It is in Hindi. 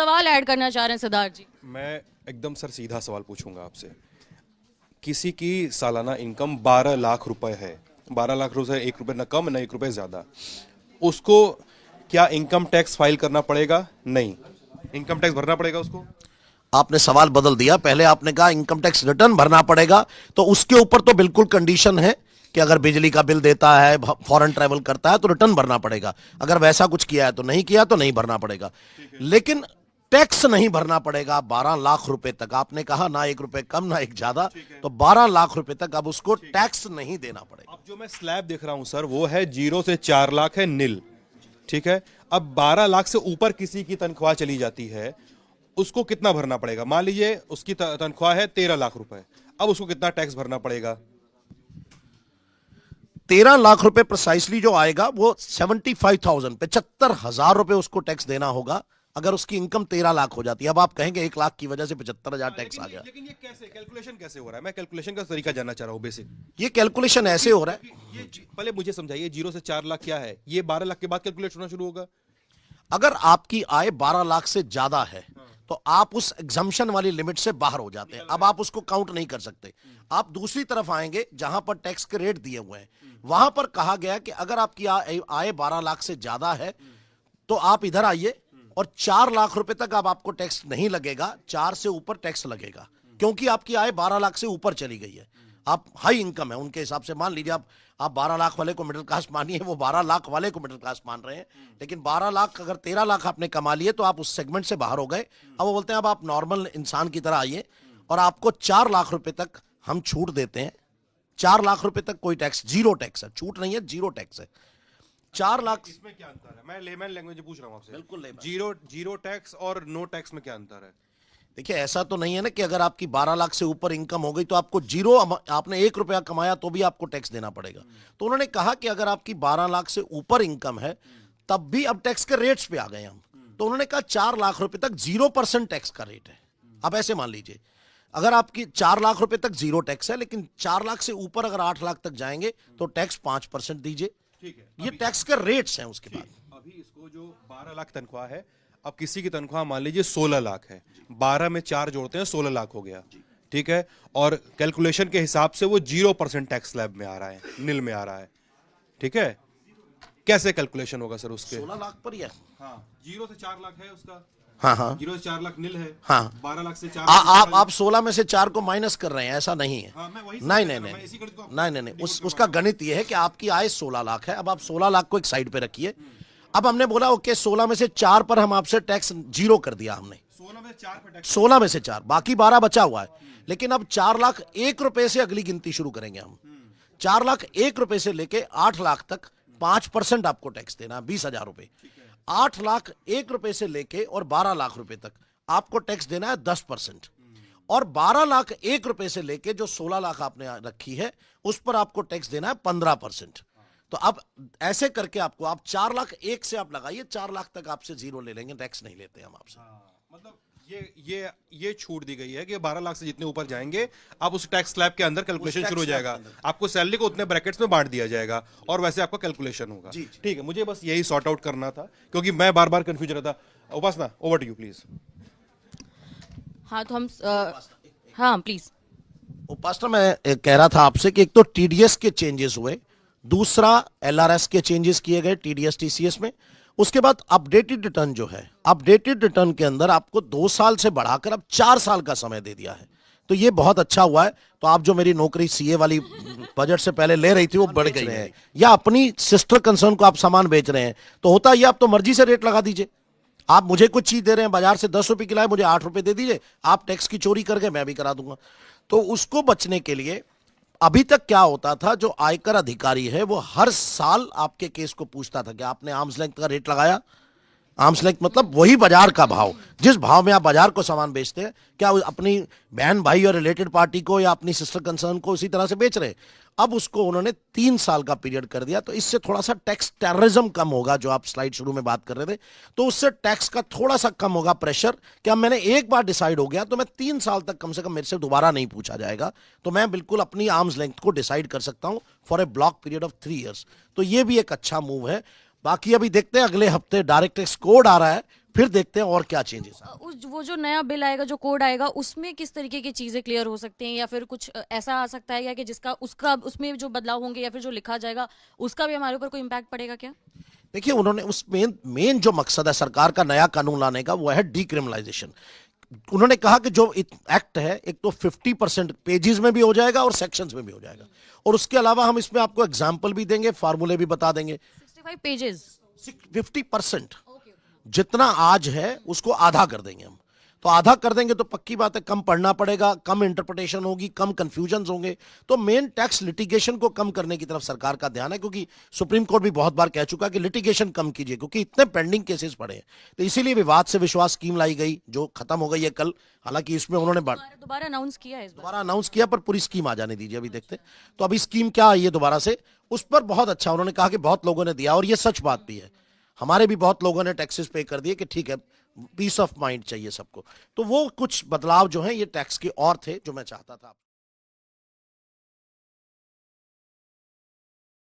सवाल ऐड करना चाह रहे हैं सिद्धार्थ जी? मैं एकदम सर सीधा सवाल पूछूंगा आपसे। किसी की सालाना इनकम 12 लाख रुपए है, 12 लाख रुपए, 1 रुपए ना कम ना 1 रुपए ज्यादा, उसको क्या इनकम टैक्स फाइल करना पड़ेगा? नहीं, इनकम टैक्स भरना पड़ेगा उसको? आपने सवाल बदल दिया। पहले आपने कहा इनकम टैक्स रिटर्न भरना पड़ेगा, तो उसके ऊपर तो बिल्कुल कंडीशन है कि अगर बिजली का बिल देता है, फॉरेन ट्रैवल करता है तो रिटर्न भरना पड़ेगा। अगर वैसा कुछ किया है तो नहीं किया तो नहीं भरना पड़ेगा, लेकिन टैक्स नहीं भरना पड़ेगा 12 लाख रुपए तक। आपने कहा ना 1 रुपए कम ना 1 ज्यादा, तो 12 लाख रुपए तक अब उसको टैक्स नहीं देना पड़ेगा। अब जो मैं स्लैब देख रहा हूं सर, वो है 0 से 4 लाख है, नील, ठीक है। अब 12 लाख से ऊपर किसी की तनख्वाह चली जाती है, उसको कितना भरना पड़ेगा? मान लीजिए उसकी तनख्वाह है 13 लाख रुपए, अब उसको कितना टैक्स भरना पड़ेगा? 13 लाख रुपए प्रिसाइसली जो आएगा वो 75,000, 75,000 रुपए उसको टैक्स देना होगा अगर उसकी इनकम 13 लाख हो जाती है। अब आप कहेंगे 1 लाख की वजह से 75,000 टैक्स आ गया। लेकिन ये कैसे कैलकुलेशन कैसे हो रहा है? मैं कैलकुलेशन का तरीका जानना चाह रहा हूं बेसिक। ये कैलकुलेशन ऐसे हो रहा है, ये पहले मुझे समझाइए, 0 से 4 लाख क्या है? ये 12 लाख के बाद कैलकुलेट होना शुरू होगा? अगर आपकी आय 12 लाख से ज्यादा है तो आप उस एग्जम्पशन वाली लिमिट से बाहर हो जाते हैं। अब आप उसको काउंट नहीं कर सकते। आप दूसरी तरफ आएंगे जहां पर टैक्स के रेट दिए हुए हैं, वहां पर कहा गया कि अगर आपकी आय 12 लाख से ज्यादा है तो आप इधर आइए और 4 लाख रुपए तक अब आपको टैक्स नहीं लगेगा, 4 से ऊपर टैक्स लगेगा, क्योंकि आपकी आय 12 लाख से ऊपर चली गई है। आप हाई इनकम है उनके हिसाब से, मान लीजिए आप 12 लाख वाले को मिडिल क्लास मानिए, वो 12 लाख वाले को मिडिल क्लास मान रहे हैं, लेकिन 12 लाख अगर 13 लाख आपने कमा लिए तो आप उस सेगमेंट से बाहर हो गए। अब वो बोलते हैं अब आप नॉर्मल इंसान की तरह आइए और आपको 4 लाख रुपए तक हम छूट देते हैं। 4 लाख रुपए तक कोई टैक्स, जीरो टैक्स है, छूट नहीं है, जीरो टैक्स है। 4 लाख। इसमें क्या अंतर है? मैं लेमैन लैंग्वेज पूछ रहा हूं आपसे। बिल्कुल जीरो टैक्स और नो टैक्स में क्या अंतर है? देखिए ऐसा तो नहीं है ना कि अगर आपकी 12 लाख से ऊपर इनकम हो गई तो आपको जीरो, आपने 1 रुपया कमाया तो भी आपको टैक्स देना पड़ेगा। तो उन्होंने कहा कि अगर आपकी 12 लाख से ऊपर इनकम है तब भी, अब टैक्स के रेट्स पे आ गए हम, तो उन्होंने कहा 4 लाख रुपए तक 0% टैक्स का रेट है। अब ऐसे मान लीजिए अगर आपकी 4 लाख रुपए तक जीरो टैक्स है, लेकिन 4 लाख से ऊपर अगर 8 लाख तक जाएंगे तो टैक्स 5% दीजिए। ठीक है, ये टैक्स के रेट्स हैं। उसके बाद अभी इसको जो 12 लाख तनख्वाह है, अब किसी की तनख्वाह मान लीजिए 16 लाख है, 12 में 4 जोड़ते हैं 16 लाख हो गया, ठीक है। और कैलकुलेशन के हिसाब से वो 0% टैक्स स्लैब में आ रहा है, नील में आ रहा है, ठीक है। कैसे कैलकुलेशन होगा सर उसके? 16 लाख पर ही है। हाँ, 0 से 4 लाख है उसका। हाँ हाँ 0 से 4 लाख नील है। हाँ, 12 लाख से 4 आप 16 में से 4 को माइनस कर रहे हैं, ऐसा नहीं है। हाँ, मैं वही नहीं नहीं नहीं नहीं, उसका गणित ये है कि आपकी आय 16 लाख है। अब आप 16 लाख को एक साइड पे रखिए। अब हमने बोला ओके 16 में से 4 पर हम आपसे टैक्स जीरो कर दिया हमने, 16 में से 4 पे टैक्स, 16 में से 4, बाकी 12 बचा हुआ है। लेकिन अब 4 लाख 1 रुपए से अगली गिनती शुरू करेंगे हम। 4 लाख 1 रुपए से लेके 8 लाख तक 5% आपको टैक्स देना है, 20,000 रुपए। 8 लाख 1 रुपए से लेके और 12 लाख रुपए तक आपको टैक्स देना है 10%। और 12 लाख 1 रुपए से लेके जो 16 लाख आपने रखी है उस पर आपको टैक्स देना है 15%। तो अब ऐसे करके आपको, आप 4 लाख 1 से आप लगाइए, 4 लाख तक आपसे जीरो ले लेंगे, टैक्स नहीं लेते हम आपसे। मतलब ये छूट दी गई है कि 12 लाख से जितने ऊपर जाएंगे आप उस टैक्स स्लैब के अंदर कैलकुलेशन शुरू हो जाएगा, आपको सैलरी को उतने ब्रैकेट्स में बांट दिया जाएगा और वैसे आपका कैलकुलेशन होगा। ठीक है, मुझे बस यही सॉर्ट आउट करना था क्योंकि मैं बार बार कंफ्यूज रहता। उपासना, ओवर टू यू प्लीज। हाँ तो हम हाँ प्लीज। उपासना, मैं कह रहा था आपसे कि एक तो टीडीएस के चेंजेस हुए, दूसरा एलआरएस के चेंजेस किए गए टीडीएस टीसीएस में, उसके बाद अपडेटेड रिटर्न जो है, अपडेटेड रिटर्न के अंदर आपको 2 साल से बढ़ाकर अब 4 साल का समय दे दिया है। तो ये बहुत अच्छा हुआ है। तो आप जो मेरी नौकरी सीए वाली बजट से पहले ले रही थी वो बढ़ गई है, या अपनी सिस्टर कंसर्न को आप सामान बेच रहे हैं तो होता है आप तो मर्जी से रेट लगा दीजिए। आप मुझे कुछ चीज दे रहे हैं बाजार से 10 रुपए की लाए, मुझे 8 रुपए दे दीजिए, आप टैक्स की चोरी करके मैं भी करा दूंगा। तो उसको बचने के लिए अभी तक क्या होता था, जो आयकर अधिकारी है वो हर साल आपके केस को पूछता था कि आपने आर्म्स लेंथ का रेट लगाया। आर्म्स लेंथ मतलब वही बाजार का भाव, जिस भाव में आप बाजार को सामान बेचते हैं, क्या अपनी बहन भाई और रिलेटेड पार्टी को या अपनी सिस्टर कंसर्न को उसी तरह से बेच रहे हैं। अब उसको उन्होंने 3 साल का पीरियड कर दिया। तो इससे थोड़ा सा टैक्स टेररिज्म कम होगा, जो आप स्लाइड शुरू में बात कर रहे थे। तो उससे टैक्स का थोड़ा सा कम होगा प्रेशर, कि अब मैंने एक बार डिसाइड हो गया तो मैं 3 साल तक कम से कम मेरे से दोबारा नहीं पूछा जाएगा। तो मैं बिल्कुल अपनी आर्म्स लेंथ को डिसाइड कर सकता हूं for a block period of 3 years. तो ये भी एक अच्छा मूव है। बाकी अभी देखते हैं, अगले हफ्ते डायरेक्ट टैक्स कोड आ रहा है, फिर देखते हैं और क्या चेंजेस। वो जो नया बिल आएगा, जो कोड आएगा, उसमें किस तरीके की चीजें क्लियर हो सकती हैं, या फिर कुछ ऐसा आ सकता है या कि जिसका उसका उसमें जो बदलाव होंगे या फिर जो लिखा जाएगा उसका भी हमारे ऊपर कोई इम्पैक्ट पड़ेगा क्या? देखिए, उन्होंने उस मेन जो मकसद है सरकार का नया कानून लाने का, वो है डीक्रिमिनलाइजेशन। उन्होंने कहा कि जो एक्ट है, एक तो 50% पेजेस में भी हो जाएगा और सेक्शंस में भी हो जाएगा, और उसके अलावा हम इसमें आपको एग्जाम्पल भी देंगे, फार्मूले भी बता देंगे। 65 पेजेस, 50% जितना आज है उसको आधा कर देंगे हम। तो आधा कर देंगे तो पक्की बात है कम पढ़ना पड़ेगा, कम इंटरप्रिटेशन होगी, कम कंफ्यूजन होंगे। तो मेन टैक्स लिटिगेशन को कम करने की तरफ सरकार का ध्यान है, क्योंकि सुप्रीम कोर्ट भी बहुत बार कह चुका है कि लिटिगेशन कम कीजिए, क्योंकि इतने पेंडिंग केसेस पड़े हैं। तो इसीलिए विवाद से विश्वास स्कीम लाई गई, जो खत्म हो गई है कल। हालांकि इसमें उन्होंने दोबारा अनाउंस किया है, इस बार दोबारा अनाउंस किया, पर पूरी स्कीम आ जाने दीजिए, अभी देखते हैं। तो अभी स्कीम क्या आई है दोबारा से, उस पर बहुत अच्छा उन्होंने कहा कि बहुत लोगों ने दिया, और ये सच बात भी है। हमारे भी बहुत लोगों ने टैक्सेस पे कर दिए कि ठीक है, पीस ऑफ माइंड चाहिए सबको। तो वो कुछ बदलाव जो है ये टैक्स के और थे जो मैं चाहता था।